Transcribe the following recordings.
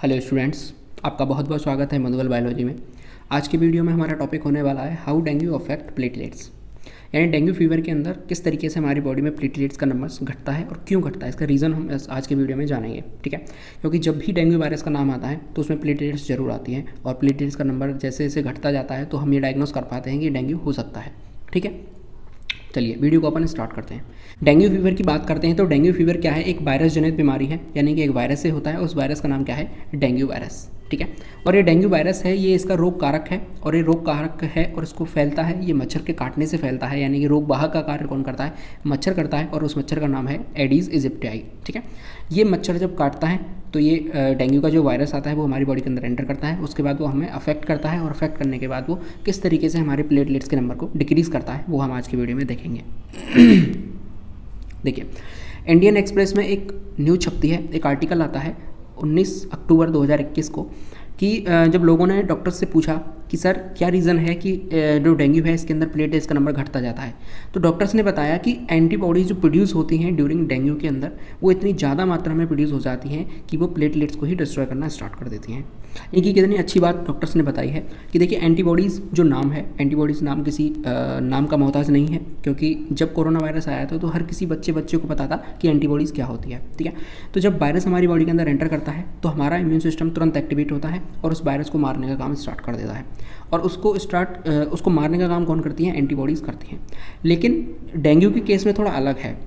Hello students, आपका बहुत बहुत स्वागत है मधुबल बायोलॉजी में। आज की वीडियो में हमारा टॉपिक होने वाला है हाउ डेंगू अफेक्ट प्लेटलेट्स, यानी डेंगू फीवर के अंदर किस तरीके से हमारी बॉडी में प्लेटलेट्स का नंबर घटता है और क्यों घटता है, इसका रीज़न हम आज की वीडियो में जानेंगे। ठीक है, क्योंकि जब भी डेंगू वायरस का नाम आता है तो उसमें प्लेटलेट्स जरूर आती है और प्लेटलेट्स का नंबर जैसे जैसे घटता जाता है तो हम ये डायग्नोस कर पाते हैं कि डेंगू हो सकता है। ठीक है, चलिए वीडियो को अपन स्टार्ट करते हैं। डेंगू फीवर की बात करते हैं तो डेंगू फीवर क्या है, एक वायरस जनित बीमारी है, यानी कि एक वायरस से होता है। उस वायरस का नाम क्या है, डेंगू वायरस। ठीक है, और ये डेंगू वायरस है, ये इसका रोग कारक है और ये रोग कारक है और इसको फैलता है, ये मच्छर के काटने से फैलता है, यानी कि रोग वाहक का कार्य कौन करता है, मच्छर करता है और उस मच्छर का नाम है एडीज इजिप्टियाई। ठीक है, ये मच्छर जब काटता है तो ये डेंगू का जो वायरस आता है वो हमारी बॉडी के अंदर एंटर करता है, उसके बाद वो हमें अफेक्ट करता है और अफेक्ट करने के बाद वो किस तरीके से हमारे प्लेटलेट्स के नंबर को डिक्रीज़ करता है वो हम आज की वीडियो में देखेंगे। देखिए, इंडियन एक्सप्रेस में एक न्यूज़ छपती है, एक आर्टिकल आता है 19 अक्टूबर 2021 को कि जब लोगों ने डॉक्टर से पूछा कि सर क्या रीज़न है कि जो डेंगू है इसके अंदर प्लेटलेट्स का नंबर घटता जाता है, तो डॉक्टर्स ने बताया कि एंटीबॉडीज जो प्रोड्यूस होती हैं ड्यूरिंग डेंगू के अंदर वो इतनी ज़्यादा मात्रा में प्रोड्यूस हो जाती हैं कि वो प्लेटलेट्स को ही डिस्ट्रॉय करना स्टार्ट कर देती हैं। इनकी कितनी अच्छी बात डॉक्टर्स ने बताई है कि देखिए, एंटीबॉडीज़ जो नाम है, एंटीबॉडीज़ नाम किसी नाम का मोहताज नहीं है, क्योंकि जब कोरोना वायरस आया था तो हर किसी बच्चे को पता था कि एंटीबॉडीज़ क्या होती है। ठीक है, तो जब वायरस हमारी बॉडी के अंदर एंटर करता है तो हमारा इम्यून सिस्टम तुरंत एक्टिवेट होता है और उस वायरस को मारने का काम स्टार्ट कर देता है। और उसको मारने का काम कौन करती हैं, एंटीबॉडीज़ करती हैं। लेकिन डेंगू के केस में थोड़ा अलग है।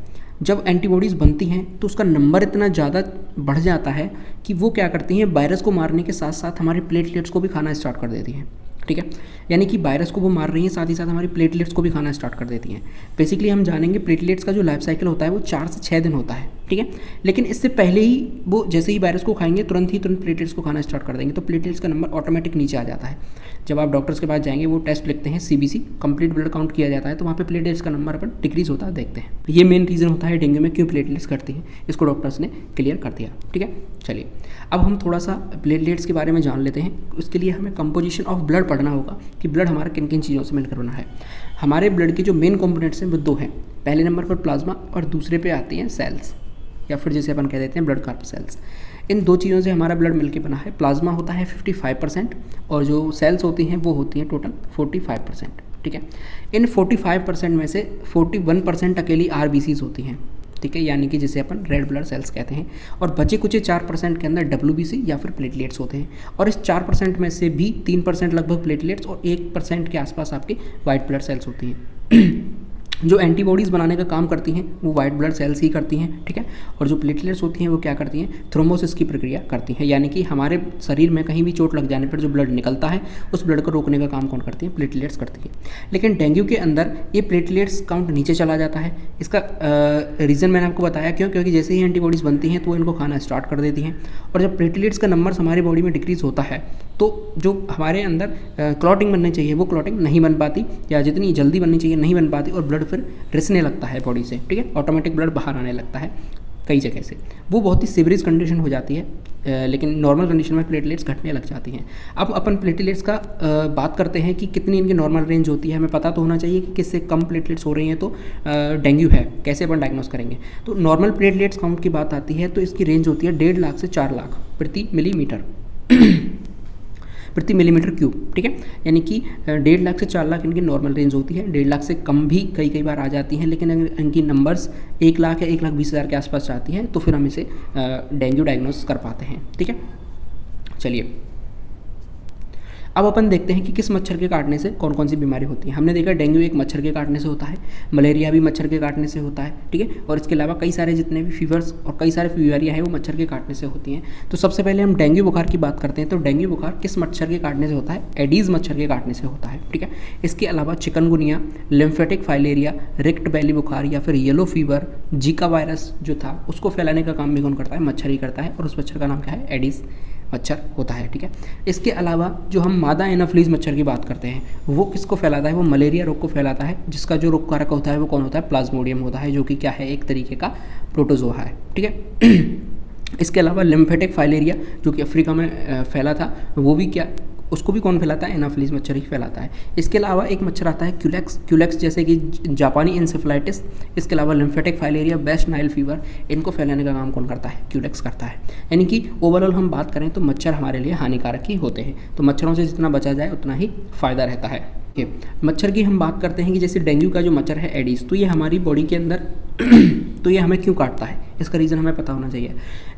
जब एंटीबॉडीज़ बनती हैं तो उसका नंबर इतना ज़्यादा बढ़ जाता है कि वो क्या करती हैं, वायरस को मारने के साथ साथ हमारे प्लेटलेट्स को भी खाना स्टार्ट कर देती हैं। ठीक है, यानी कि वायरस को वो मार रही हैं, साथ ही साथ हमारी प्लेटलेट्स को भी खाना स्टार्ट कर देती हैं। बेसिकली हम जानेंगे प्लेटलेट्स का जो लाइफ साइकिल होता है वो 4 से 6 दिन होता है। ठीक है, लेकिन इससे पहले ही वो जैसे ही वायरस को खाएंगे तुरंत प्लेटलेट्स को खाना स्टार्ट कर देंगे, तो प्लेटलेट्स का नंबर ऑटोमेटिक नीचे आ जाता है। जब आप डॉक्टर्स के पास जाएंगे वो टेस्ट लिखते हैं, CBC कंप्लीट ब्लड काउंट किया जाता है, तो वहाँ पे प्लेटलेट्स का नंबर अपन डिक्रीज होता है देखते हैं। ये मेन रीज़न होता है डेंगू में क्यों प्लेटलेट्स घटती हैं, इसको डॉक्टर्स ने क्लियर कर दिया। ठीक है, चलिए अब हम थोड़ा सा प्लेटलेट्स के बारे में जान लेते हैं। उसके लिए हमें कंपोजिशन ऑफ ब्लड पढ़ना होगा कि ब्लड हमारा किन किन चीज़ों से मिलकर बना है। हमारे ब्लड के जो मेन कंपोनेंट्स हैं वो 2 हैं, पहले नंबर पर प्लाज्मा और दूसरे पे आती हैं सेल्स, या फिर जैसे अपन कह देते हैं ब्लड कार्प सेल्स। इन 2 चीज़ों से हमारा ब्लड मिलके बना है। प्लाज्मा होता है 55% और जो सेल्स होती हैं वो होती हैं टोटल 45%। ठीक है, इन 45% में से 41% अकेली RBCs होती हैं। ठीक है, यानी कि जिसे अपन रेड ब्लड सेल्स कहते हैं, और बचे कुछ 4% के अंदर WBC या फिर प्लेटलेट्स होते हैं। और इस 4% में से भी 3% लगभग प्लेटलेट्स और 1% के आसपास आपके वाइट ब्लड सेल्स होती हैं। जो एंटीबॉडीज़ बनाने का काम करती हैं वो वाइट ब्लड सेल्स ही करती हैं। ठीक है, और जो प्लेटलेट्स होती हैं वो क्या करती हैं, थ्रोम्बोसिस की प्रक्रिया करती हैं, यानी कि हमारे शरीर में कहीं भी चोट लग जाने पर जो ब्लड निकलता है उस ब्लड को रोकने का काम कौन करती हैं, प्लेटलेट्स करती हैं। लेकिन डेंगू के अंदर ये प्लेटलेट्स काउंट नीचे चला जाता है। इसका रीज़न मैंने आपको बताया क्यों, क्योंकि जैसे ही एंटीबॉडीज़ बनती हैं तो वो इनको खाना स्टार्ट कर देती हैं, और जब प्लेटलेट्स का नंबर हमारी बॉडी में डिक्रीज़ होता है तो जो हमारे अंदर क्लॉटिंग बननी चाहिए वो क्लॉटिंग नहीं बन पाती, या जितनी जल्दी बननी चाहिए नहीं बन पाती, और ब्लड फिर रिसने लगता है बॉडी से। ठीक है, ऑटोमेटिक ब्लड बाहर आने लगता है कई जगह से, वो बहुत ही सीवरेज कंडीशन हो जाती है। लेकिन नॉर्मल कंडीशन में प्लेटलेट्स घटने लग जाती हैं। अब अपन प्लेटलेट्स का बात करते हैं कि कितनी इनकी नॉर्मल रेंज होती है। हमें पता तो होना चाहिए कि किससे कम प्लेटलेट्स हो रही हैं तो डेंगू है, कैसे अपन डायग्नोस करेंगे। तो नॉर्मल प्लेटलेट्स काउंट की बात आती है तो इसकी रेंज होती है 1.5 लाख से 4 लाख प्रति मिलीमीटर क्यूब। ठीक है, यानी कि 1.5 लाख से 4 लाख इनकी नॉर्मल रेंज होती है। 1.5 लाख से कम भी कई बार आ जाती हैं, लेकिन अगर इनकी नंबर्स 1 लाख या 1,20,000 के आसपास जाती हैं तो फिर हम इसे डेंगू डायग्नोस कर पाते हैं। ठीक है, चलिए अब अपन देखते हैं कि किस मच्छर के काटने से कौन कौन सी बीमारी होती है। हमने देखा डेंगू एक मच्छर के काटने से होता है, मलेरिया भी मच्छर के काटने से होता है। ठीक है, और इसके अलावा कई सारे जितने भी फीवर्स और कई सारे बीमारियाँ हैं वो मच्छर के काटने से होती हैं। तो सबसे पहले हम डेंगू बुखार की बात करते हैं। तो डेंगू बुखार किस मच्छर के काटने से होता है, एडीज़ मच्छर के काटने से होता है। ठीक है, इसके अलावा चिकनगुनिया, लिम्फेटिक फाइलेरिया, रिक्ट बैली बुखार या फिर येलो फीवर, जीका वायरस जो था उसको फैलाने का काम भी कौन करता है, मच्छर ही करता है, और उस मच्छर का नाम क्या है, एडीज़ मच्छर होता है। ठीक है, इसके अलावा जो हम मादा एनाफ्लीज मच्छर की बात करते हैं वो किसको फैलाता है, वो मलेरिया रोग को फैलाता है, जिसका जो रोग कारक होता है वो कौन होता है, प्लाज्मोडियम होता है, जो कि क्या है, एक तरीके का प्रोटोजोआ है। ठीक है, इसके अलावा लिम्फेटिक फाइलेरिया जो कि अफ्रीका में फैला था वो भी क्या, उसको भी कौन फैलाता है? एनाफिलीज मच्छर ही फैलाता है। इसके अलावा एक मच्छर आता है क्यूलेक्स जैसे कि जापानी इंसेफ्लाइटिस, इसके अलावा lymphatic filaria, West Nile fever, इनको फैलाने का काम कौन करता है? क्यूलेक्स करता है। यानी कि ओवरऑल हम बात करें तो मच्छर हमारे लिए हानिकारक ही होते हैं, तो मच्छरों से जितना बचा जाए उतना ही फ़ायदा रहता है। मच्छर की हम बात करते हैं कि जैसे डेंगू का जो मच्छर है एडिस, तो ये हमारी बॉडी के अंदर तो ये हमें क्यों काटता है, इसका रीज़न हमें पता होना चाहिए।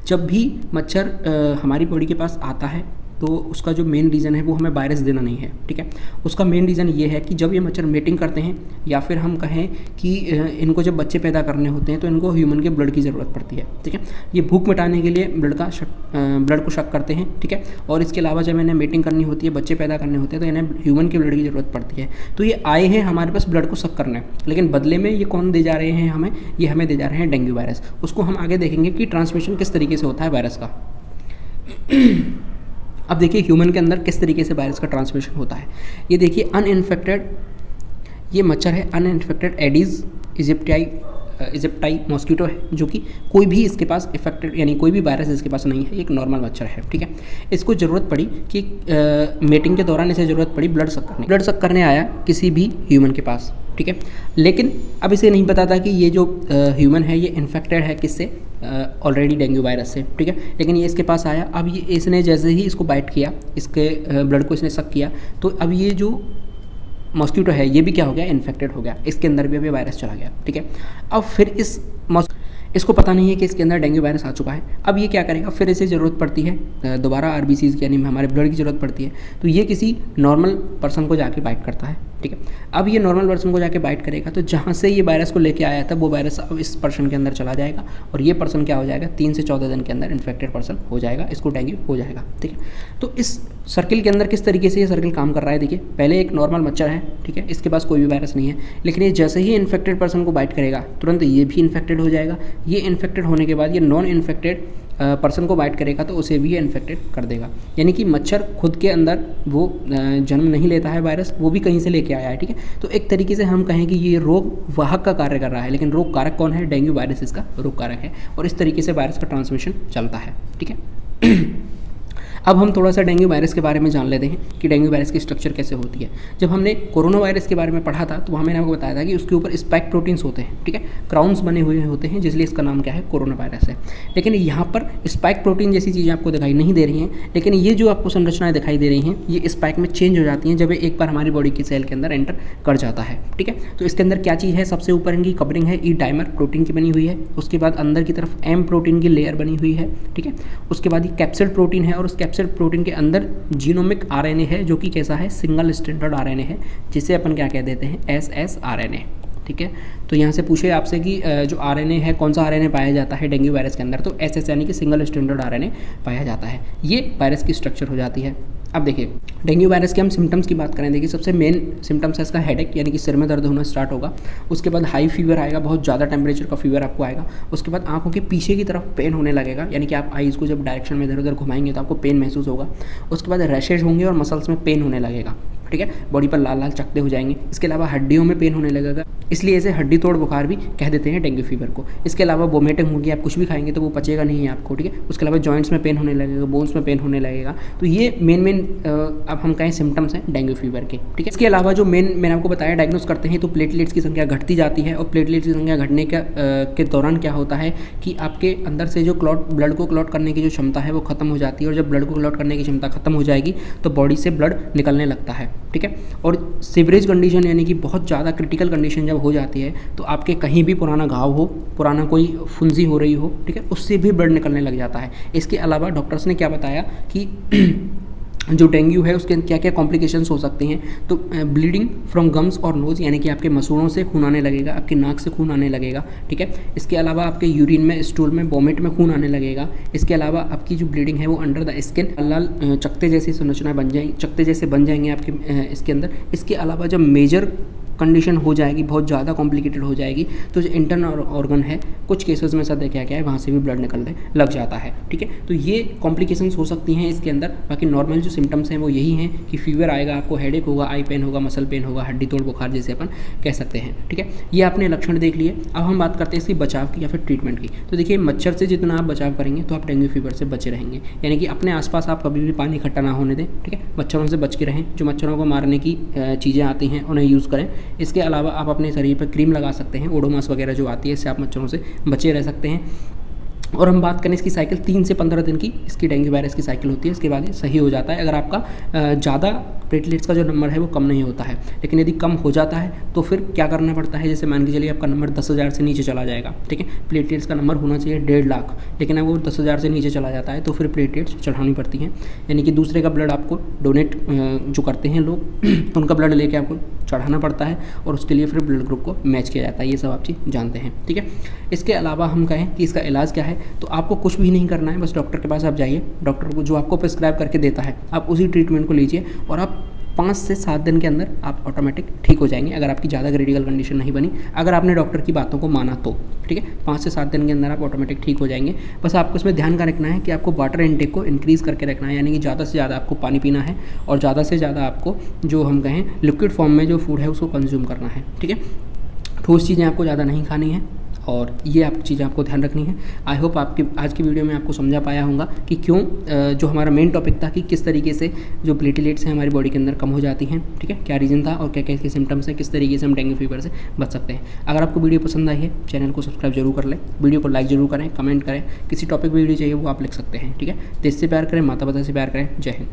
जब भी मच्छर हमारी बॉडी के पास आता है तो उसका जो मेन रीज़न है वो हमें वायरस देना नहीं है, ठीक है। उसका मेन रीज़न ये है कि जब ये मच्छर मेटिंग करते हैं या फिर हम कहें कि इनको जब बच्चे पैदा करने होते हैं तो इनको ह्यूमन के ब्लड की ज़रूरत पड़ती है, ठीक है। ये भूख मिटाने के लिए ब्लड को शक करते हैं, ठीक है। और इसके अलावा जब इन्हें मेटिंग करनी होती है, बच्चे पैदा करने होते हैं, तो इन्हें ह्यूमन के ब्लड की ज़रूरत पड़ती है। तो ये आए हैं हमारे पास ब्लड को शक करने, लेकिन बदले में ये कौन दे जा रहे हैं हमें? ये हमें दे जा रहे हैं डेंगू वायरस। उसको हम आगे देखेंगे कि ट्रांसमिशन किस तरीके से होता है वायरस का। अब देखिए ह्यूमन के अंदर किस तरीके से वायरस का ट्रांसमिशन होता है। ये देखिए अनइन्फेक्टेड ये मच्छर है, अनइन्फेक्टेड एडीज इजिप्टाई मॉस्किटो है, जो कि कोई भी इसके पास इफेक्टेड यानी कोई भी वायरस इसके पास नहीं है, एक नॉर्मल मच्छर है, ठीक है। इसको ज़रूरत पड़ी कि मेटिंग के दौरान इसे ज़रूरत पड़ी ब्लड सक करने आया किसी भी ह्यूमन के पास, ठीक है। लेकिन अब इसे नहीं पता था कि ये जो ह्यूमन है ये इन्फेक्टेड है किससे? ऑलरेडी डेंगू वायरस से, ठीक है। लेकिन ये इसके पास आया, अब ये इसने जैसे ही इसको बाइट किया, इसके ब्लड को इसने सक किया, तो अब ये जो मॉस्किटो है ये भी क्या हो गया? इन्फेक्टेड हो गया, इसके अंदर भी अभी वायरस चला गया, ठीक है। अब फिर इसको पता नहीं है कि इसके अंदर डेंगू वायरस आ चुका है। अब ये क्या करेगा? फिर इसे ज़रूरत पड़ती है दोबारा आरबीसीज की यानी हमारे ब्लड की ज़रूरत पड़ती है, तो ये किसी नॉर्मल पर्सन को जाके बाइट करता है, ठीक है। अब ये नॉर्मल पर्सन को जाके बाइट करेगा तो जहाँ से ये वायरस को लेके आया था वो वायरस अब इस पर्सन के अंदर चला जाएगा और ये पर्सन क्या हो जाएगा? 3 से 14 दिन के अंदर इन्फेक्टेड पर्सन हो जाएगा, इसको डेंगू हो जाएगा, ठीक है। तो इस सर्किल के अंदर किस तरीके से ये सर्किल काम कर रहा है? देखिए पहले एक नॉर्मल मच्छर है, ठीक है, इसके पास कोई भी वायरस नहीं है, लेकिन ये जैसे ही इन्फेक्टेड पर्सन को बाइट करेगा तुरंत ये भी इन्फेक्टेड हो जाएगा। ये इन्फेक्टेड होने के बाद ये नॉन इन्फेक्टेड पर्सन को बाइट करेगा तो उसे भी ये इन्फेक्टेड कर देगा। यानी कि मच्छर खुद के अंदर वो जन्म नहीं लेता है वायरस, वो भी कहीं से लेके आया है, ठीक है। तो एक तरीके से हम कहें कि ये रोग वाहक का कार्य कर रहा है, लेकिन रोग कारक कौन है? डेंगू वायरस इसका रोग कारक है, और इस तरीके से वायरस का ट्रांसमिशन चलता है, ठीक है। अब हम थोड़ा सा डेंगू वायरस के बारे में जान लेते हैं कि डेंगू वायरस की स्ट्रक्चर कैसे होती है। जब हमने कोरोना वायरस के बारे में पढ़ा था तो वहाँ मैंने आपको बताया था कि उसके ऊपर स्पाइक प्रोटीन्स होते हैं, ठीक है, क्राउन्स बने हुए होते हैं, जिसलिए इसका नाम क्या है? कोरोना वायरस है। लेकिन यहाँ पर स्पाइक प्रोटीन जैसी चीज़ें आपको दिखाई नहीं दे रही हैं, लेकिन ये जो आपको संरचनाएं दिखाई दे रही हैं ये स्पाइक में चेंज हो जाती हैं जब ये एक बार हमारी बॉडी की सेल के अंदर एंटर कर जाता है, ठीक है। तो इसके अंदर क्या चीज़ है? सबसे ऊपर इनकी कवरिंग है ई डाइमर प्रोटीन की बनी हुई है, उसके बाद अंदर की तरफ एम प्रोटीन की लेयर बनी हुई है, ठीक है। उसके बाद ये कैप्सिड प्रोटीन है और उस कैप्सिड प्रोटीन के अंदर जीनोमिक आरएनए है जो कि कैसा है? सिंगल स्ट्रैंडेड आरएनए है, जिसे अपन क्या कह देते हैं? एसएस आरएनए, ठीक है। तो यहाँ से पूछे आपसे कि जो आरएनए है कौन सा आरएनए पाया जाता है डेंगू वायरस के अंदर, तो एसएस यानी कि सिंगल स्ट्रैंडेड आरएनए पाया जाता है। ये वायरस की स्ट्रक्चर हो जाती है। अब देखिए डेंगू वायरस के हम सिम्टम्स की बात करें, देखिए सबसे मेन सिम्टम्स है इसका हेडेक यानी कि सिर में दर्द होना स्टार्ट होगा, उसके बाद हाई फीवर आएगा, बहुत ज़्यादा टेम्परेचर का फीवर आपको आएगा, उसके बाद आंखों के पीछे की तरफ पेन होने लगेगा, यानी कि आप आईज़ को जब डायरेक्शन में इधर उधर घुमाएंगे तो आपको पेन महसूस होगा, उसके बाद रैशेज होंगे और मसल्स में पेन होने लगेगा, ठीक है, बॉडी पर लाल लाल चकते हो जाएंगे। इसके अलावा हड्डियों में पेन होने लगेगा, इसलिए इसे हड्डी तोड़ बुखार भी कह देते हैं डेंगू फीवर को। इसके अलावा वोमिटिंग होगी, आप कुछ भी खाएंगे तो वो पचेगा नहीं है आपको, ठीक है। उसके अलावा जॉइंट्स में पेन होने लगेगा, बोन्स में पेन होने लगेगा। तो ये मेन अब हम कहें सिम्टम्स हैं डेंगू फीवर के, ठीक है। इसके अलावा जो मैंने आपको बताया डायग्नोस करते हैं तो प्लेटलेट्स की संख्या घटती जाती है, और प्लेटलेट्स की संख्या घटने के दौरान क्या होता है कि आपके अंदर से जो ब्लड को क्लॉट करने की जो क्षमता है वो खत्म हो जाती है, और जब ब्लड को क्लॉट करने की क्षमता खत्म हो जाएगी तो बॉडी से ब्लड निकलने लगता है, ठीक है। और सीवरेज कंडीशन यानी कि बहुत ज़्यादा क्रिटिकल कंडीशन जब हो जाती है तो आपके कहीं भी पुराना घाव हो, पुराना कोई फुंसी हो रही हो, ठीक है, उससे भी ब्लड निकलने लग जाता है। इसके अलावा डॉक्टर्स ने क्या बताया कि जो डेंगू है उसके क्या क्या कॉम्प्लिकेशंस हो सकते हैं, तो ब्लीडिंग फ्रॉम गम्स और नोज़ यानी कि आपके मसूड़ों से खून आने लगेगा, आपकी नाक से खून आने लगेगा, ठीक है। इसके अलावा आपके यूरिन में, स्टूल में, वोमिट में खून आने लगेगा। इसके अलावा आपकी जो ब्लीडिंग है वो अंडर द स्किन लाल चकते जैसी संरचनाएं बन जाएंगी, चकते जैसे बन जाएंगे आपके इसके अंदर। इसके अलावा जब मेजर कंडीशन हो जाएगी, बहुत ज़्यादा कॉम्प्लिकेटेड हो जाएगी, तो जो इंटरनल ऑर्गन है कुछ केसेस में ऐसा देखा गया है वहाँ से भी ब्लड निकलने लग जाता है। ठीक है, तो ये कॉम्प्लिकेशंस हो सकती हैं इसके अंदर। बाकी नॉर्मल जो सिम्टम्स हैं वो यही हैं कि फीवर आएगा, आपको हेडेक होगा, आई पेन होगा, मसल पेन होगा, हड्डी तोड़ बुखार जिसे अपन कह सकते हैं। ठीक है, ये आपने लक्षण देख लिए। अब हम बात करते हैं इसकी बचाव की या फिर ट्रीटमेंट की। तो देखिए, मच्छर से जितना आप बचाव करेंगे तो आप डेंगू फीवर से बचे रहेंगे, यानी कि अपने आसपास आप कभी भी पानी इकट्ठा ना होने दें। ठीक है, मच्छरों से बच के रहें, जो मच्छरों को मारने की चीज़ें आती हैं उन्हें यूज़ करें। इसके अलावा आप अपने शरीर पर क्रीम लगा सकते हैं, ओडोमॉस वगैरह जो आती है, इससे आप मच्छरों से बचे रह सकते हैं। और हम बात करें इसकी साइकिल 3 से 15 दिन की इसकी डेंगू वायरस की साइकिल होती है, इसके बाद ये सही हो जाता है अगर आपका ज़्यादा प्लेटलेट्स का जो नंबर है वो कम नहीं होता है। लेकिन यदि कम हो जाता है तो फिर क्या करना पड़ता है, जैसे मान के चलिए आपका नंबर 10,000 से नीचे चला जाएगा। ठीक है, प्लेटलेट्स का नंबर होना चाहिए 1.5 लाख, लेकिन अगर वो 10,000 से नीचे चला जाता है तो फिर प्लेटलेट्स चढ़ानी पड़ती हैं, यानी कि दूसरे का ब्लड आपको डोनेट जो करते हैं लोग उनका ब्लड लेके आपको चढ़ाना पड़ता है और उसके लिए फिर ब्लड ग्रुप को मैच किया जाता है। ये सब आप चीज़ जानते हैं। ठीक है, इसके अलावा हम कहें कि इसका इलाज क्या है, तो आपको कुछ भी नहीं करना है, बस डॉक्टर के पास आप जाइए, डॉक्टर को जो आपको प्रिस्क्राइब करके देता है आप उसी ट्रीटमेंट को लीजिए और आप 5 से 7 दिन के अंदर आप ऑटोमेटिक ठीक हो जाएंगे, अगर आपकी ज़्यादा क्रिटिकल कंडीशन नहीं बनी, अगर आपने डॉक्टर की बातों को माना तो। ठीक है, 5 से 7 दिन के अंदर आप ऑटोमेटिक ठीक हो जाएंगे। बस आपको इसमें ध्यान का रखना है कि आपको वाटर इनटेक को इंक्रीज़ करके रखना है, यानी कि ज़्यादा से ज़्यादा आपको पानी पीना है और ज़्यादा से ज़्यादा आपको जो हम कहें लिक्विड फॉर्म में जो फूड है उसको कंज्यूम करना है। ठीक है, ठोस चीज़ें आपको ज़्यादा नहीं खानी है और ये आप चीज़ें आपको ध्यान रखनी है। आई होप आपकी आज की वीडियो में आपको समझा पाया होगा कि क्यों जो हमारा मेन टॉपिक था कि किस तरीके से जो प्लेटलेट्स हैं हमारी बॉडी के अंदर कम हो जाती हैं। ठीक है, क्या रीज़न था और क्या क्या इसके सिम्टम्स हैं, किस तरीके से हम डेंगू फीवर से बच सकते हैं। अगर आपको वीडियो पसंद आई है चैनल को सब्सक्राइब जरूर कर लें, वीडियो को लाइक जरूर करें, कमेंट करें, किसी टॉपिक पर वीडियो चाहिए वो आप लिख सकते हैं। ठीक है, देश से प्यार करें, माता पिता से प्यार करें। जय हिंद।